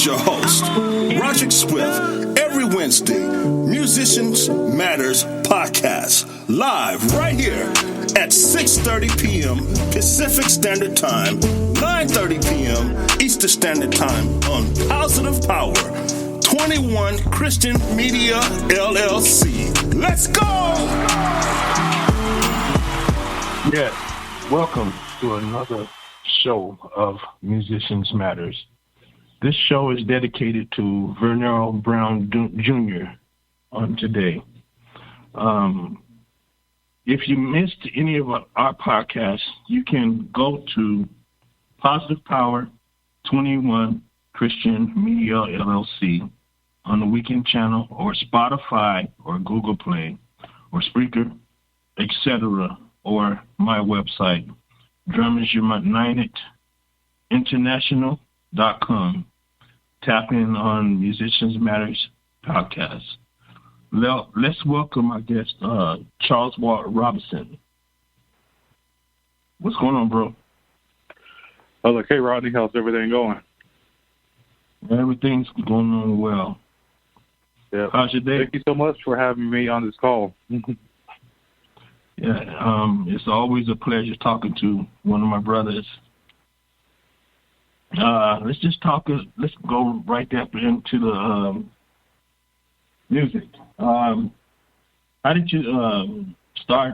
is your host, Roderick Swift. Every Wednesday, Musicians Matters podcast, live right here at 6:30 p.m. Pacific Standard Time, 9:30 p.m. Eastern Standard Time on Positive Power, 21 Christian Media, LLC. Let's go! Yes, welcome to another show of Musicians Matters. This show is dedicated to Vernell Brown Jr. on today. If you missed any of our podcasts, you can go to Positive Power 21 Christian Media LLC on the Weekend Channel, or Spotify, or Google Play, or Spreaker, etc., or my website, DrummersUnitedInternational.com. Tap in on Musicians Matters podcast. Let's welcome our guest, Charles Walt Robinson. What's going on, bro? Oh, look, hey, Rodney, how's everything going? Everything's going on well. Yeah. How's your day? Thank you so much for having me on this call. Yeah, it's always a pleasure talking to one of my brothers. Let's just talk. Let's go right up into the music. How did you start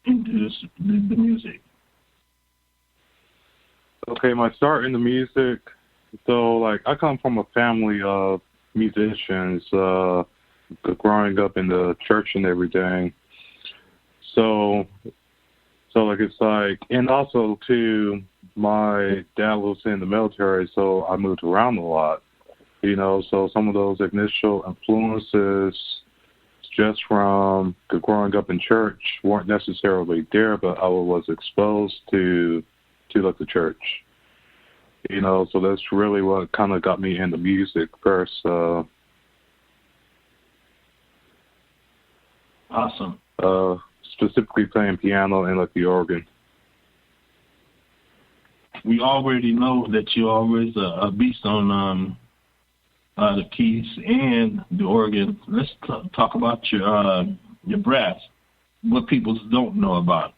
into the music? Okay, my start in the music. So, I come from a family of musicians, growing up in the church and everything. And also too, my dad was in the military, so I moved around a lot, so some of those initial influences just from growing up in church weren't necessarily there, but I was exposed to the church, so that's really what kind of got me into music first. Awesome. Specifically playing piano and the organ. We already know that you're always a beast on the keys and the organ. Let's talk about your brass. What people don't know about.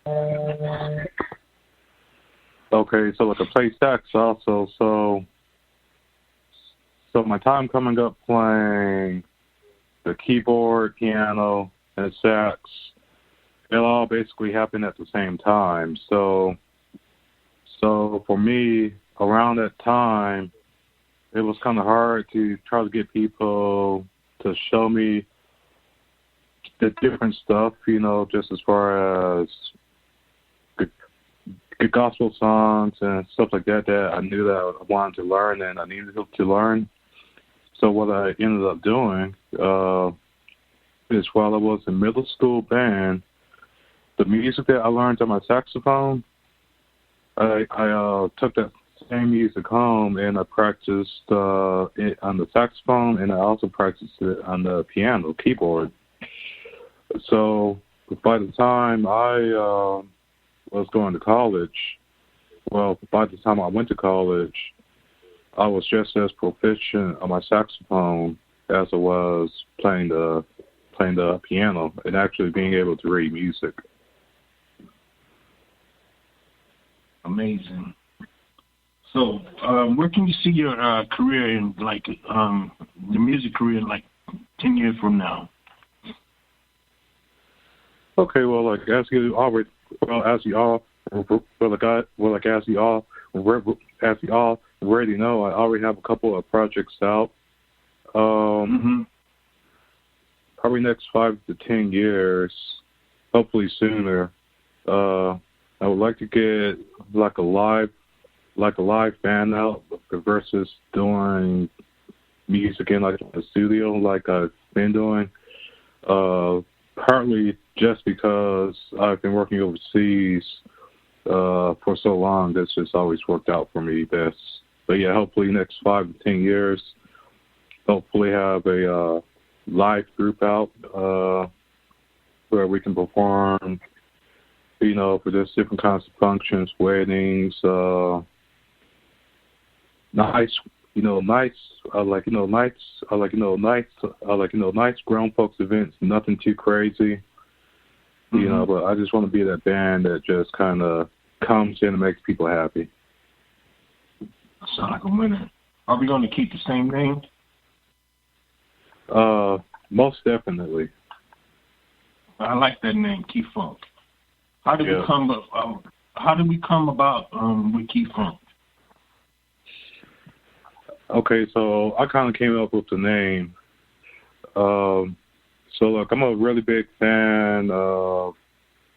Okay, so I play sax also. So my time coming up playing the keyboard, piano, and sax, it all basically happened at the same time. So for me, around that time, it was kind of hard to try to get people to show me the different stuff, just as far as good gospel songs and stuff like that I knew that I wanted to learn and I needed to learn. So what I ended up doing is while I was in middle school band, the music that I learned on my saxophone, I took that same music home and I practiced it on the saxophone, and I also practiced it on the piano, keyboard. So by the time I was going to college, by the time I went to college, I was just as proficient on my saxophone as I was playing the piano and actually being able to read music. Amazing. So, where can you see your career in, the music career, 10 years from now? Okay, as you all already know, I already have a couple of projects out. Probably next 5 to 10 years, hopefully sooner. I would like to get a live band out versus doing music in a studio like I've been doing. Partly just because I've been working overseas for so long, that's just always worked out for me best. But yeah, hopefully next 5 to 10 years, hopefully have a live group out where we can perform, for just different kinds of functions, weddings, nice nice, nice grown folks events, nothing too crazy. But I just want to be that band that just kind of comes in and makes people happy. Sound like a winner. Are we going to keep the same name? Most definitely. I like that name, Key Funk. How did we come about with Key Funk? Okay, so I kind of came up with the name. So look, I'm a really big fan of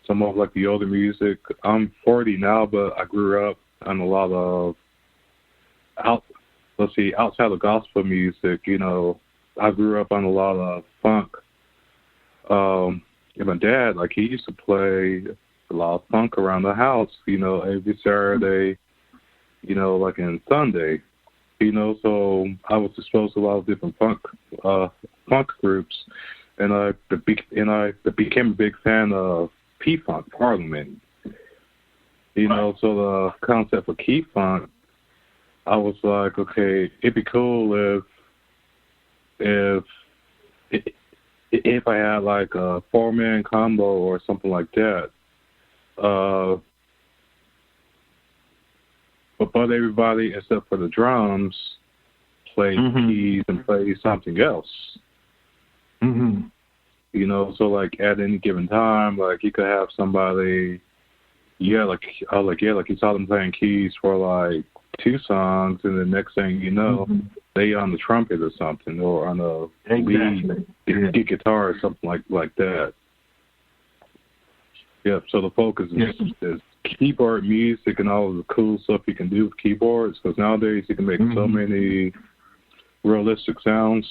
some of like the older music. I'm 40 now, but I grew up on a lot of outside of gospel music. I grew up on a lot of funk. And my dad, like, he used to play a lot of funk around the house, every Saturday, like in Sunday, so I was exposed to a lot of different funk groups, and I became a big fan of P-Funk, Parliament, so the concept of Key Funk, I was like, okay, it'd be cool if I had like a 4-man combo or something like that. But everybody except for the drums played keys and played something else. So like at any given time, like you could have somebody, you saw them playing keys for like 2 songs, and the next thing you know, they on the trumpet or something, or on a lead guitar or something like that. Yep. So the focus is keyboard music and all of the cool stuff you can do with keyboards, because nowadays you can make so many realistic sounds.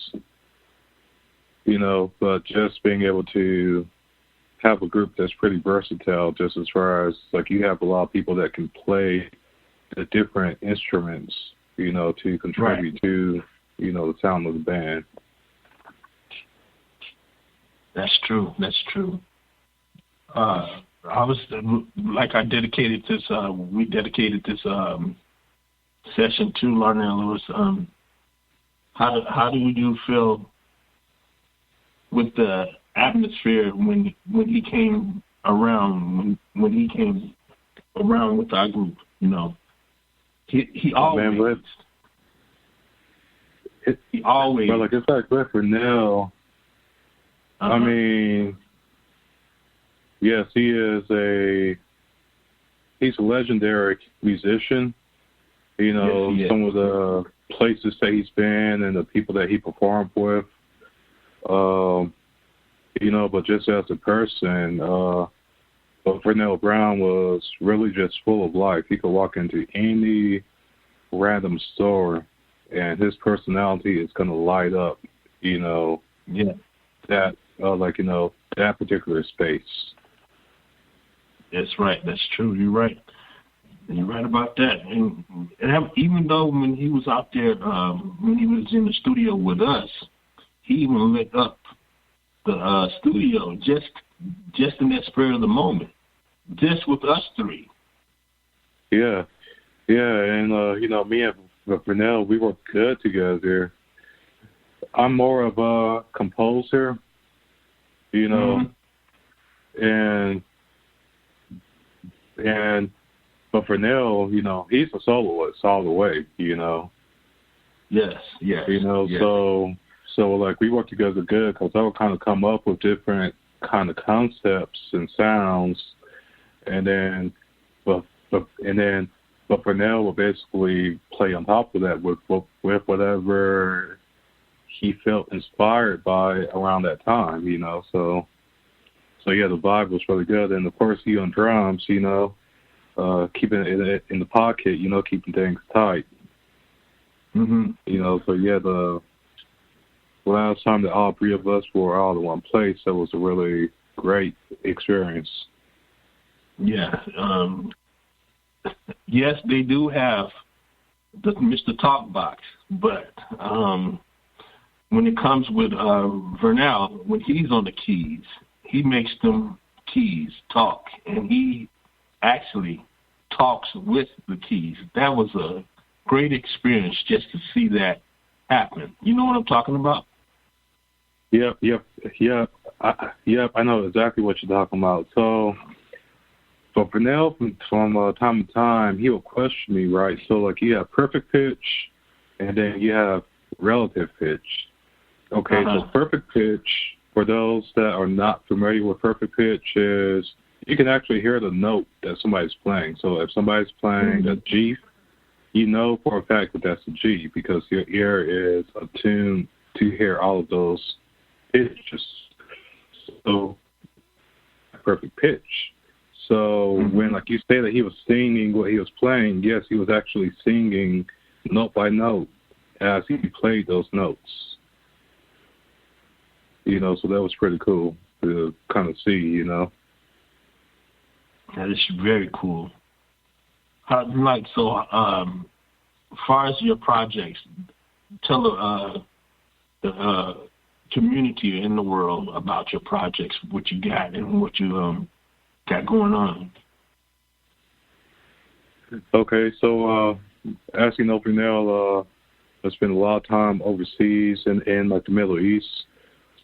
But just being able to have a group that's pretty versatile, just as far as like you have a lot of people that can play the different instruments, to contribute to, the sound of the band. That's true. We dedicated this session to Larnell Lewis. How do you feel with the atmosphere when he came around, when he came around with our group? He always. He always. Well, like it's like Larnell. I mean, yes, he's a legendary musician. Yes, some of the places that he's been and the people that he performed with. But just as a person, but Larnell Brown was really just full of life. He could walk into any random store, and his personality is going to light up, that particular space. That's right. That's true. You're right. You're right about that. And even though when he was out there, when he was in the studio with us, he even lit up the studio just in that spirit of the moment, just with us 3. Yeah, and me and Larnell, we work good together. I'm more of a composer, but Larnell, he's a soloist all the way, Yes. Yes. So like we work together good, because I would kind of come up with different kind of concepts and sounds, and then but Larnell will basically play on top of that with whatever he felt inspired by around that time, So yeah, the vibe was really good, and of course he on drums, keeping it in the pocket, keeping things tight. So yeah, the last time that all 3 of us were all in one place, that was a really great experience. Yeah. Yes, they do have the Mr. Talkbox, but when it comes with Larnell, when he's on the keys, he makes them keys talk, and he actually talks with the keys. That was a great experience just to see that happen. You know what I'm talking about? Yep. I know exactly what you're talking about. So Pernell, from time to time, he will question me, right? So, like, you have perfect pitch, and then you have relative pitch. Okay, so perfect pitch, for those that are not familiar with perfect pitch, is you can actually hear the note that somebody's playing. So if somebody's playing a G, you know for a fact that that's a G because your ear is attuned to hear all of those pitches. So perfect pitch. So when, like you say that he was singing what he was playing, yes, he was actually singing note by note as he played those notes. You know, so that was pretty cool to kind of see, you know. That is very cool. As far as your projects, tell the community in the world about your projects, what you got and what you got going on. Okay, so as you know, Pernell, I spent a lot of time overseas in like the Middle East.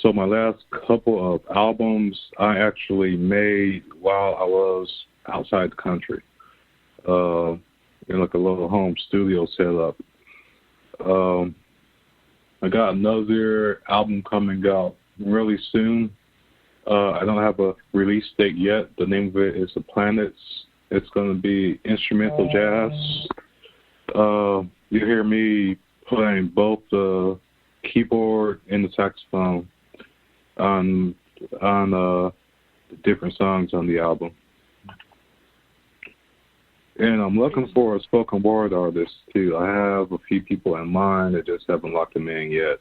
So my last couple of albums I actually made while I was outside the country, in like a little home studio setup. I got another album coming out really soon. I don't have a release date yet. The name of it is The Planets. It's going to be instrumental jazz. You hear me playing both the keyboard and the saxophone on the different songs on the album. And I'm looking for a spoken word artist too. I have a few people in mind. I just haven't locked them in yet.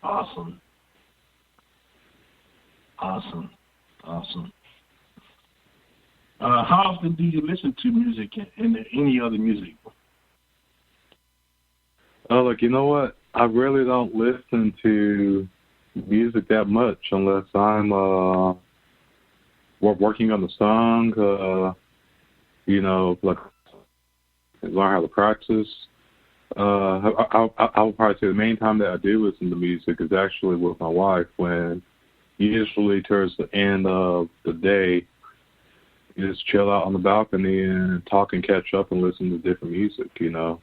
Awesome. How often do you listen to music and any other music? Like, you know what? I really don't listen to music that much unless I'm working on the song, you know, like learn how to practice. I would probably say the main time that I do listen to music is actually with my wife, when usually towards the end of the day, you just chill out on the balcony and talk and catch up and listen to different music, you know.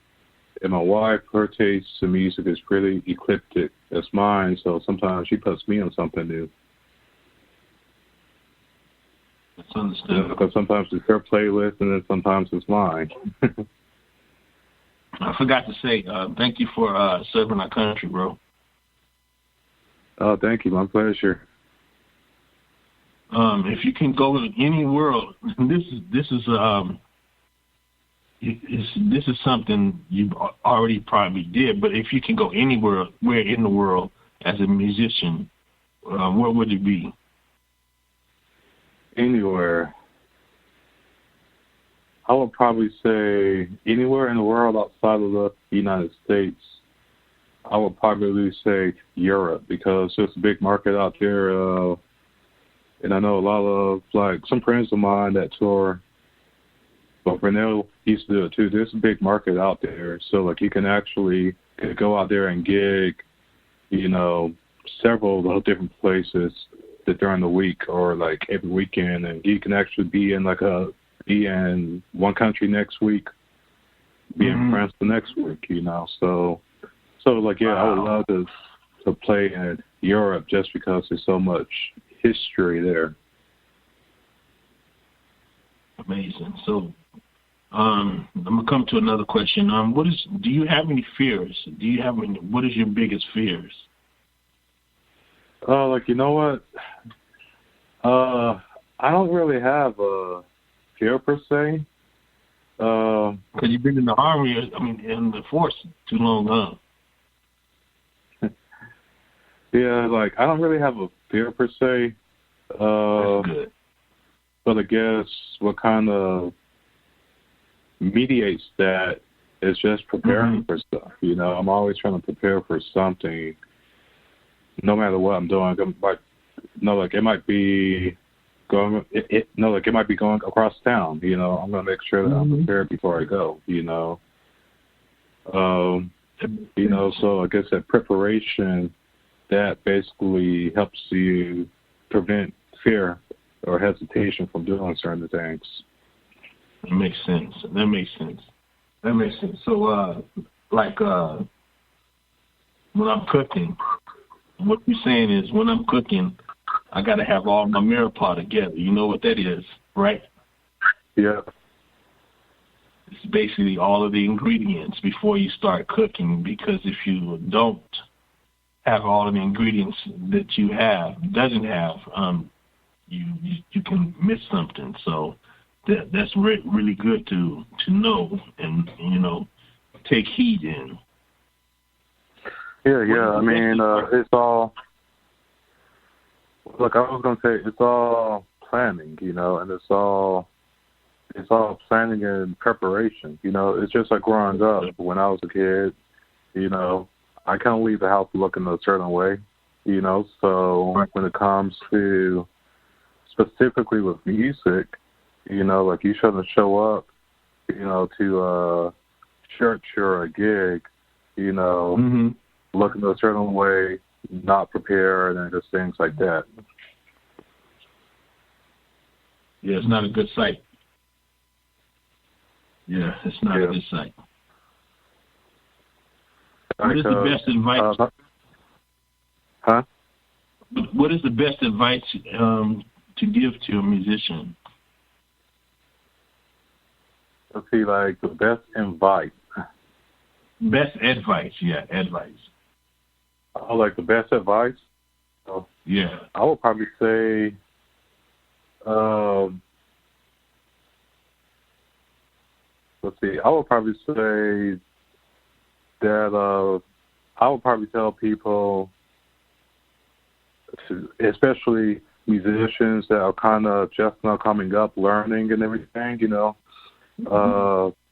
And my wife, her taste in music is pretty eclectic as mine, so sometimes she puts me on something new. That's understandable. Because sometimes it's her playlist and then sometimes it's mine. I forgot to say, thank you for serving our country, bro. Oh, thank you. My pleasure. If you can go to any world, this is something you already probably did, but if you can go anywhere, where in the world as a musician, where would it be? Anywhere. I would probably say anywhere in the world outside of the United States. I would probably say Europe, because there's a big market out there, and I know a lot of, like, some friends of mine that tour, but Pernell used to do it too. There's a big market out there, so like you can actually go out there and gig, you know, several different places during the week or like every weekend, and you can actually be in one country next week, be in France the next week, you know. So like, yeah, I would love to play in Europe just because there's so much history there. Amazing. So I'm gonna come to another question. Do you have any fears? What is your biggest fears? Like, you know what? I don't really have a fear per se. Because you've been in the army, in the force too long, huh? Yeah, like, I don't really have a fear per se. That's good. But I guess what kind of mediates that is just preparing for stuff. You know, I'm always trying to prepare for something, no matter what I'm doing. It might be going across town. You know, I'm gonna make sure that I'm prepared before I go. You know, So I guess that preparation, that basically helps you prevent fear or hesitation from doing certain things. That makes sense. So, when I'm cooking, what you're saying is when I'm cooking, I got to have all my mirepoix together. You know what that is, right? Yeah. It's basically all of the ingredients before you start cooking, because if you don't have all of the ingredients that doesn't have, you can miss something. So that's really good to know and, take heed in. Yeah. I mean, it's all, look, I was going to say it's all planning, and it's all planning and preparation. It's just like growing up. When I was a kid, I kind of leave the house looking a certain way, so when it comes to specifically with music, like you shouldn't show up, to a church or a gig, looking a certain way, not prepared, and just things like that. Yeah, it's not a good sight. Yeah, it's not a good sight. What is the best advice? What is the best advice to give to a musician? Let's see, like the best advice. Best advice, yeah, advice. Oh, like the best advice? Oh, yeah. I would probably say, let's see, I would probably say that I would probably tell people, especially musicians that are kind of just now coming up, learning and everything,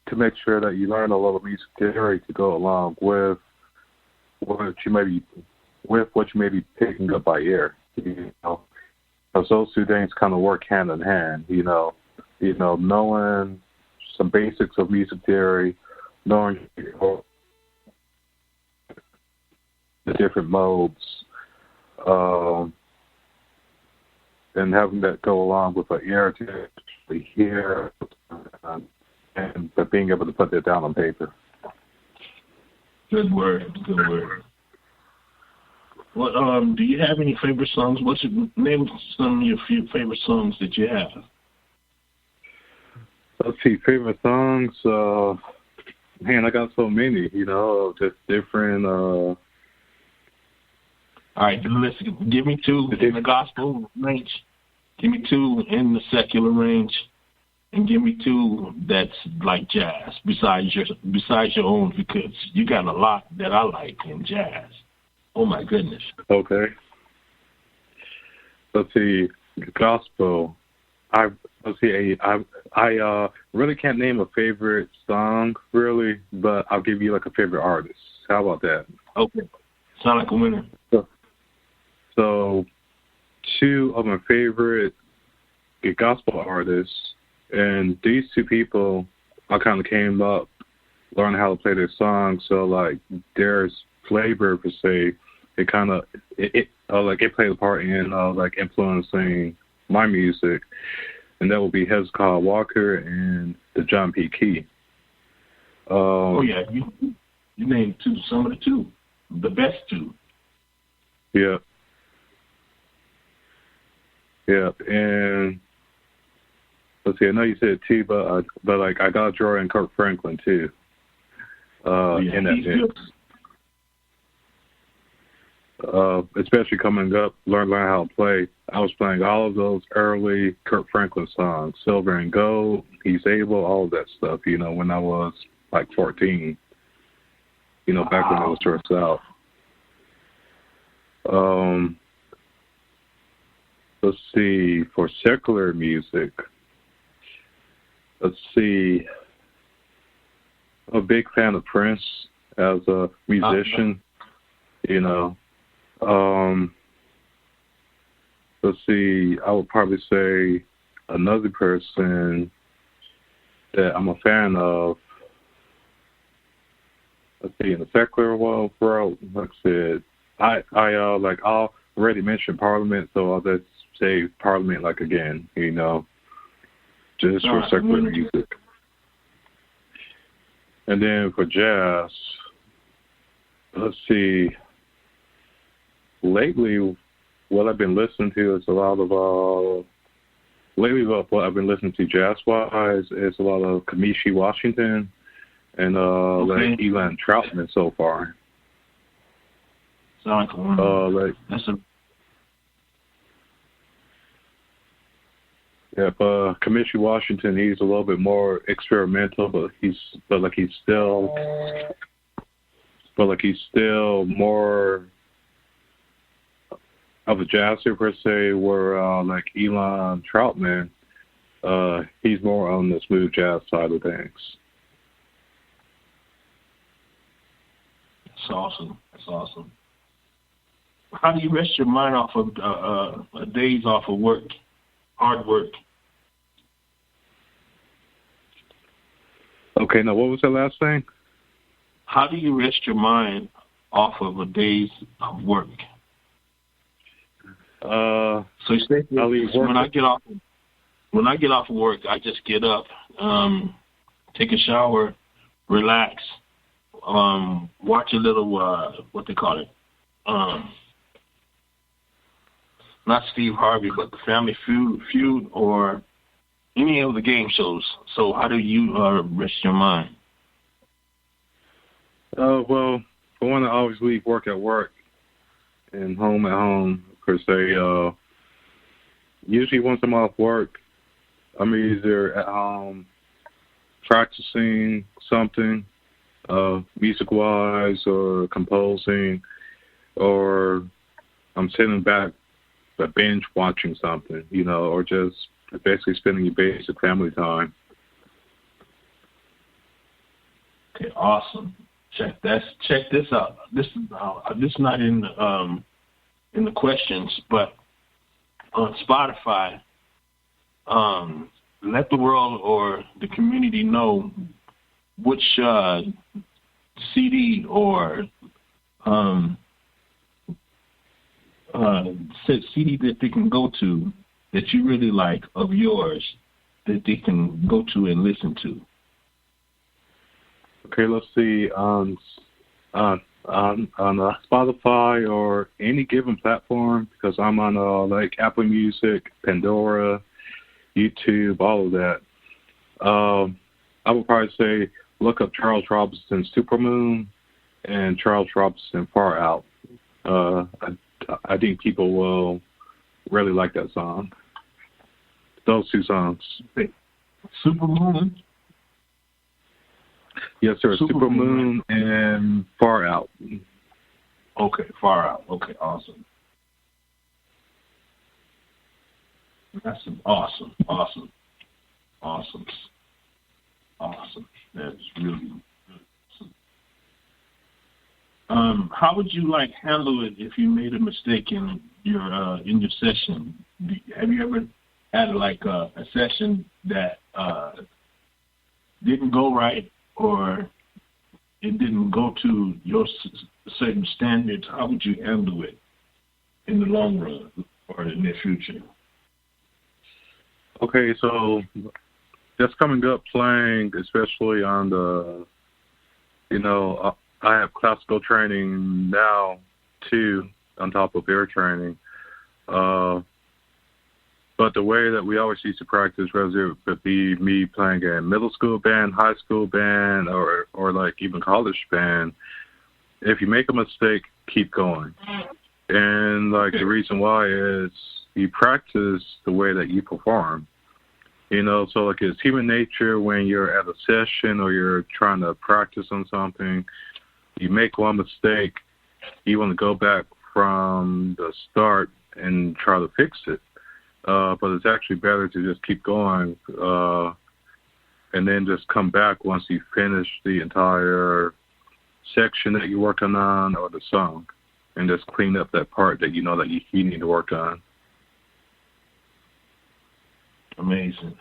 to make sure that you learn a little music theory to go along with what you may be picking up by ear, because those two things kind of work hand in hand, knowing some basics of music theory, knowing the different modes, and having that go along with an ear to actually hear, but being able to put that down on paper. Good word. What do you have any favorite songs? Name some of your few favorite songs that you have. Let's see, favorite songs. Man, I got so many. Just different. All right, listen. Give me two in the gospel range. Give me two in the secular range. And give me two that's like jazz, besides your own, because you got a lot that I like in jazz. Oh my goodness. Okay. Let's see, gospel. I really can't name a favorite song, really, but I'll give you like a favorite artist. How about that? Okay. Sound like a winner. So two of my favorite gospel artists. And these two people, I kind of came up learning how to play their songs. So like there's flavor per se. It kind of it played a part in like influencing my music, and that would be Hezekiah Walker and the John P. Key. You named some of the best two. Yeah, and. Let's see. I know you said two, but like I got Joy and Kirk Franklin too. In that mix. Especially coming up, learning how to play. I was playing all of those early Kirk Franklin songs, Silver and Gold, He's Able, all of that stuff. When I was like 14. Back when I was first out. Let's see. For secular music. Let's see. I'm a big fan of Prince as a musician. Let's see. I would probably say another person that I'm a fan of. let's see, in the secular world, like I said, I already mentioned Parliament, so I'll just say Parliament again, just for secular music. And then for jazz, let's see. Lately, what I've been listening to is a lot of what I've been listening to jazz-wise is a lot of Kameshie Washington and Elon Troutman so far. Sounds like that's a. Yeah, Kameshie Washington, he's a little bit more experimental, but he's still more of a jazzer per se. Where Elon Troutman, he's more on the smooth jazz side of things. That's awesome. That's awesome. How do you rest your mind off of days off of work, hard work? Okay, now what was that last thing? How do you rest your mind off of a days of work? So you say when I get off of work, I just get up, take a shower, relax, watch a little what they call it, not Steve Harvey, but the Family Feud or any of the game shows. So how do you rest your mind? Well, for one, I always leave work at work and home at home, per se. Usually once I'm off work, I'm either at home practicing something, music-wise or composing, or I'm sitting back binge watching something, or just basically spending your basic family time. Okay, awesome. Check this out. This is not in the questions, but on Spotify, let the world or the community know which CD or CD that they can go to that you really like of yours that they can go to and listen to. Okay, let's see. On Spotify or any given platform, because I'm on Apple Music, Pandora, YouTube, all of that. I would probably say look up Charles Robinson Supermoon and Charles Robinson Far Out. I think people will really like that song. Those two songs. Supermoon? Yes, sir. Supermoon and Far Out. Okay, Far Out. Okay, awesome. That's awesome. That's really good. How would you handle it if you made a mistake in your session? Have you ever had a session that didn't go right, or it didn't go to your certain standards? How would you handle it in the long run or in the near future? Okay, so just coming up playing, especially on the, I have classical training now too, on top of air training. But the way that we always used to practice, whether it be me playing in middle school band, high school band, or even college band, if you make a mistake, keep going. And the reason why is you practice the way that you perform. So it's human nature when you're at a session or you're trying to practice on something, you make one mistake, you want to go back from the start and try to fix it. But it's actually better to just keep going and then just come back once you finish the entire section that you're working on or the song and just clean up that part that you need to work on. Amazing.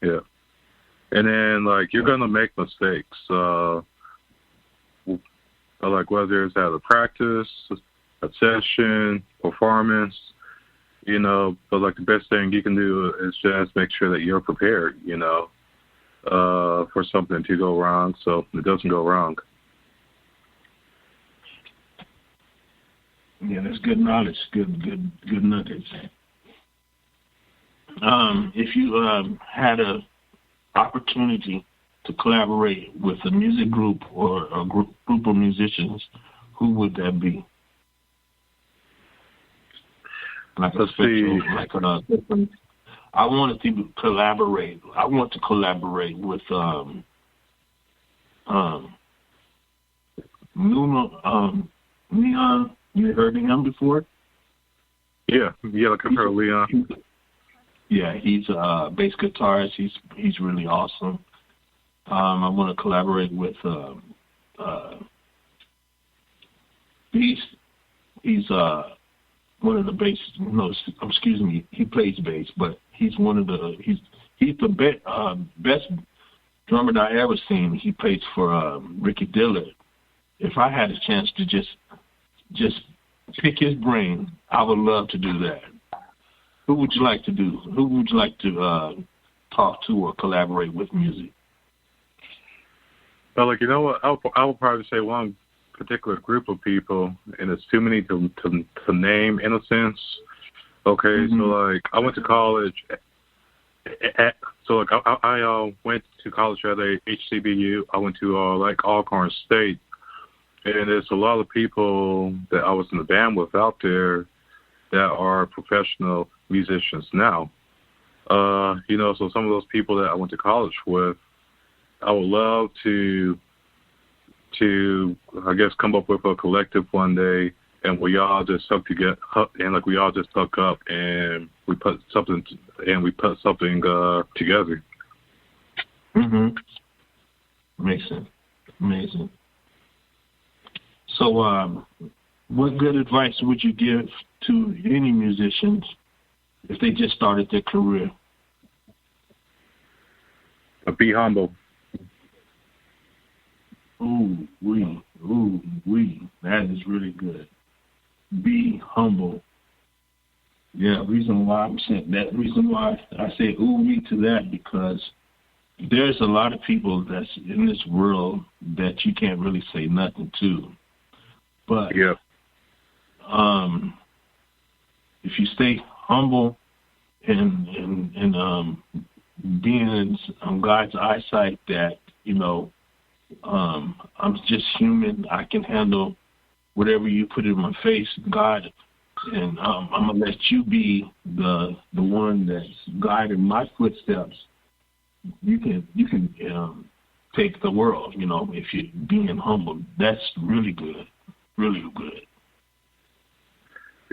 Yeah. And then, you're going to make mistakes. like whether it's at a practice, a session, performance, but like the best thing you can do is just make sure that you're prepared, for something to go wrong so it doesn't go wrong. Yeah, that's good knowledge, good nuggets. If you had an opportunity to collaborate with a music group or a group of musicians, who would that be? Like a special, I wanted to collaborate. I want to collaborate with Leon. You heard of him before? Yeah, like I've heard of Leon. Yeah, he's a bass guitarist. He's really awesome. I want to collaborate with Beast. He's one of the bass. No, excuse me. He plays bass, but he's one of the. He's the best drummer that I ever seen. He plays for Ricky Dillard. If I had a chance to just pick his brain, I would love to do that. Who would you like to do? Who would you like to talk to or collaborate with music? Well, you know what? I would probably say one particular group of people, and it's too many to name in a sense. Okay, mm-hmm. So I went to college. I went to college at a HCBU. I went to Alcorn State, and there's a lot of people that I was in the band with out there that are professional musicians now. So some of those people that I went to college with, I would love to I guess come up with a collective one day, and we all just hook together, and we all just hook up, and we put something together. Mhm. Amazing. So, what good advice would you give to any musicians if they just started their career? Be humble. Ooh, that is really good. Be humble. Yeah, reason why I say ooh to that, because there's a lot of people that's in this world that you can't really say nothing to. But yeah. If you stay humble and being in God's eyesight, that I'm just human. I can handle whatever you put in my face, God, and I'm gonna let you be the one that's guiding my footsteps. You can take the world, if you're being humble. That's really good, really good.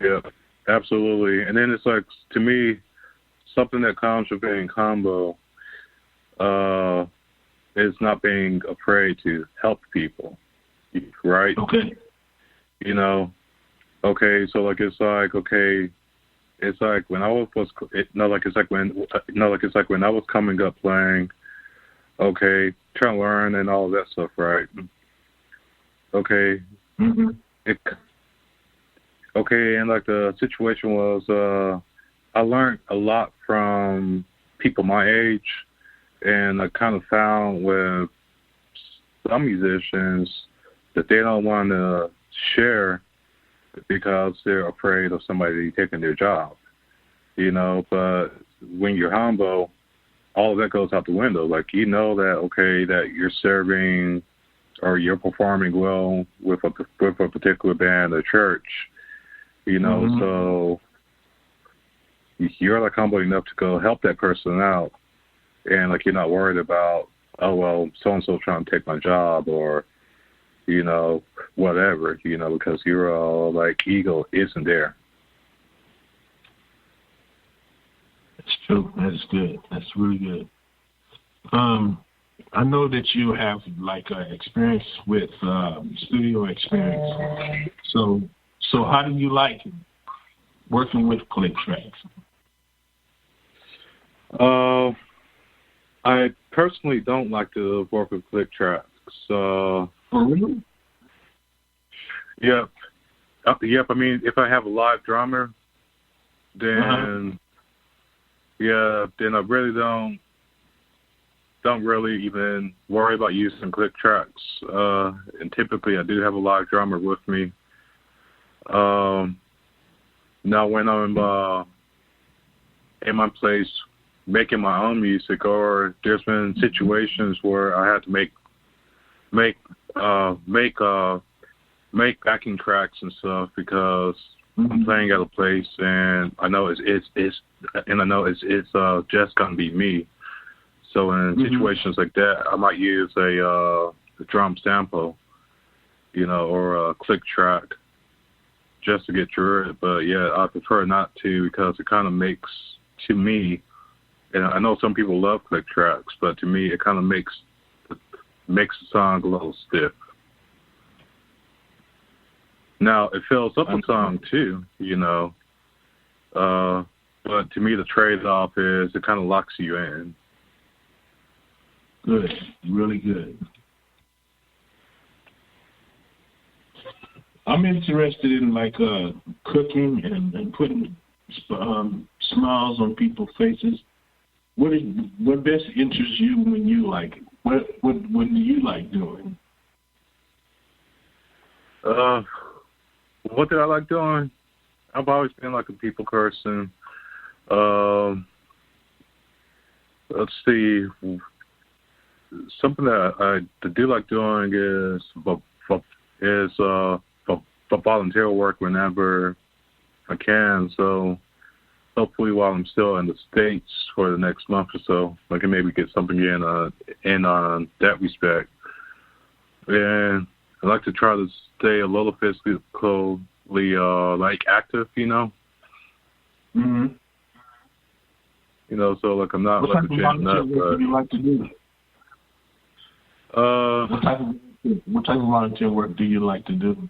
Yeah, absolutely. And then it's to me, something that comes with being humble is not being afraid to help people, right? Okay. Okay, so it's when I was when I was coming up playing, okay, trying to learn and all of that stuff, right? Okay. Mm-hmm. And the situation was, I learned a lot from people my age, and I kind of found with some musicians that they don't want to share because they're afraid of somebody taking their job, but when you're humble, all of that goes out the window. That you're serving or you're performing well with a particular band or church, Mm-hmm. So you're humble enough to go help that person out, and you're not worried about, oh well, so and so trying to take my job, or whatever, because you're all ego isn't there. That's true. That's good. That's really good. I know that you have experience with studio experience. So how do you like working with click tracks? I personally don't like to work with click tracks. For real? Yep. Yep. I mean, if I have a live drummer, then then I really don't really even worry about using click tracks. And typically, I do have a live drummer with me. Now, when I'm in my place making my own music, or there's been situations where I had to make backing tracks and stuff because I'm playing at a place and I know it's just gonna be me. So in situations like that, I might use a drum sample, or a click track just to get through it. But yeah, I prefer not to because it kind of makes, to me, and I know some people love click tracks, but to me it kind of makes the song a little stiff. Now, it fills up a song too, but to me the trade-off is it kind of locks you in. Good, really good. I'm interested in cooking and putting smiles on people's faces. What best interests you when you what do you like doing? What did I like doing? I've always been a people person. Let's see. Something that I do like doing is volunteer work whenever I can. So hopefully, while I'm still in the States for the next month or so, I can maybe get something in on that respect. And I like to try to stay a little physically active, Mm-hmm. So I'm not what type of volunteer work do you like to do? What type of volunteer work do you like to do?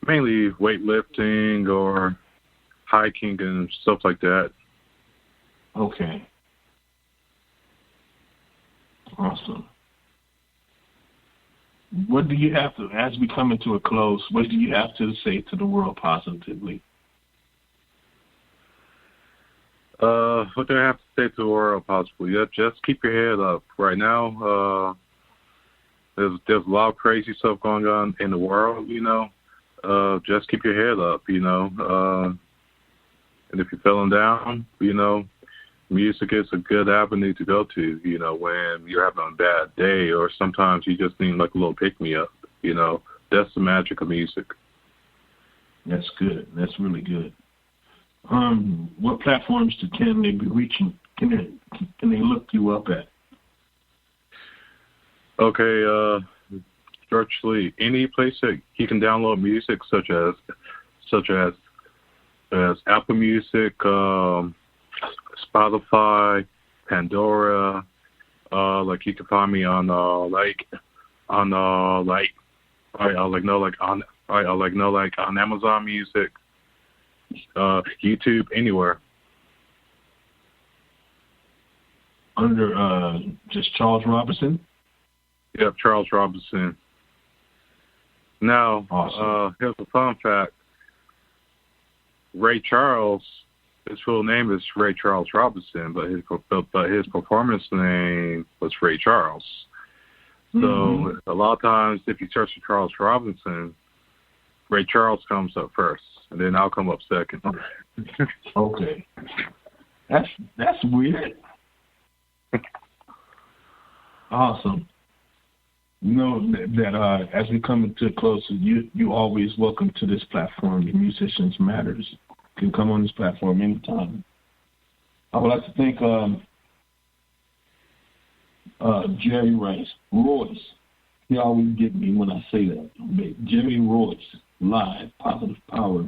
Mainly weightlifting or hiking and stuff like that. Okay. Awesome. What do you have to, as we come into a close, what do you have to say to the world positively? What do I have to say to the world possibly? Yeah, just keep your head up. Right now, there's a lot of crazy stuff going on in the world, just keep your head up, and if you're feeling down, music is a good avenue to go to, when you're having a bad day, or sometimes you just need a little pick-me-up, that's the magic of music. That's good. That's really good. What platforms can they be reaching? Can they look you up at? Okay, virtually any place that you can download music, such as Apple Music, Spotify, Pandora. You can find me on on Amazon Music, YouTube, anywhere. Under just Charles Robinson? Yep, Charles Robinson. Now, awesome. Here's a fun fact. Ray Charles, his full name is Ray Charles Robinson, but his performance name was Ray Charles. So a lot of times, if you search for Charles Robinson, Ray Charles comes up first, and then I'll come up second. Okay, that's weird. Awesome. That as we come into a close, you always welcome to this platform. The Musicians Matters. You can come on this platform anytime. I would like to thank Jerry Royce. He always get me when I say that. Jerry Royce, live, Positive Power,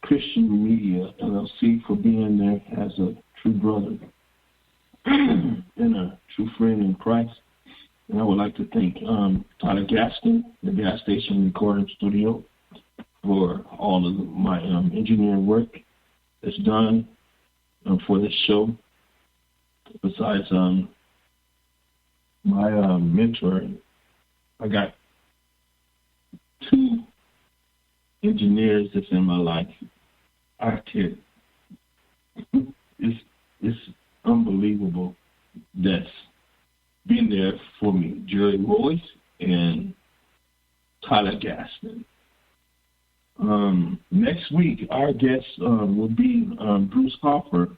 Christian Media, LLC, for being there as a true brother and a true friend in Christ. And I would like to thank Tyler Gaston, the Gas Station Recording Studio, for all of my engineering work that's done for this show. Besides my mentor, I got two engineers that's in my life. Architect. It's unbelievable that's been there for me. Jerry Royce and Tyler Gaston. Next week, our guest will be Bruce Hopper.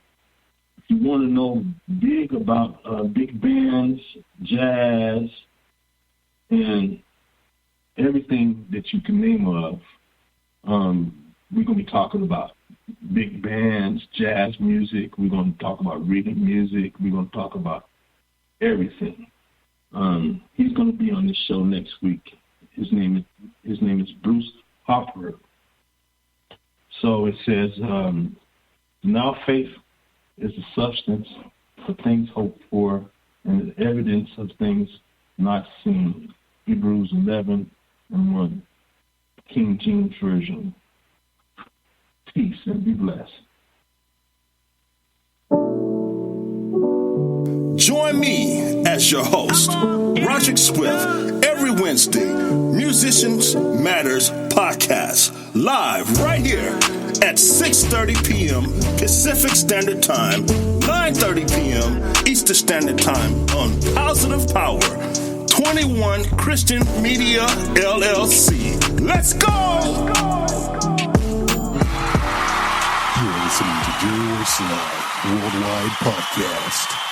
If you want to know big about big bands, jazz, and everything that you can name of, we're going to be talking about big bands, jazz music. We're going to talk about rhythm music. We're going to talk about everything. He's going to be on the show next week. His name is Bruce Hopper. So it says, now faith is the substance of things hoped for and the evidence of things not seen. Hebrews 11:1, King James Version. Peace and be blessed. Join me as your host, Roderick Swift, every Wednesday, Musicians Matters Podcast, live right here at 6:30 p.m. Pacific Standard Time, 9:30 p.m. Eastern Standard Time on Positive Power, 21 Christian Media, LLC. Let's go! You're listening to Dear Live Worldwide Podcast.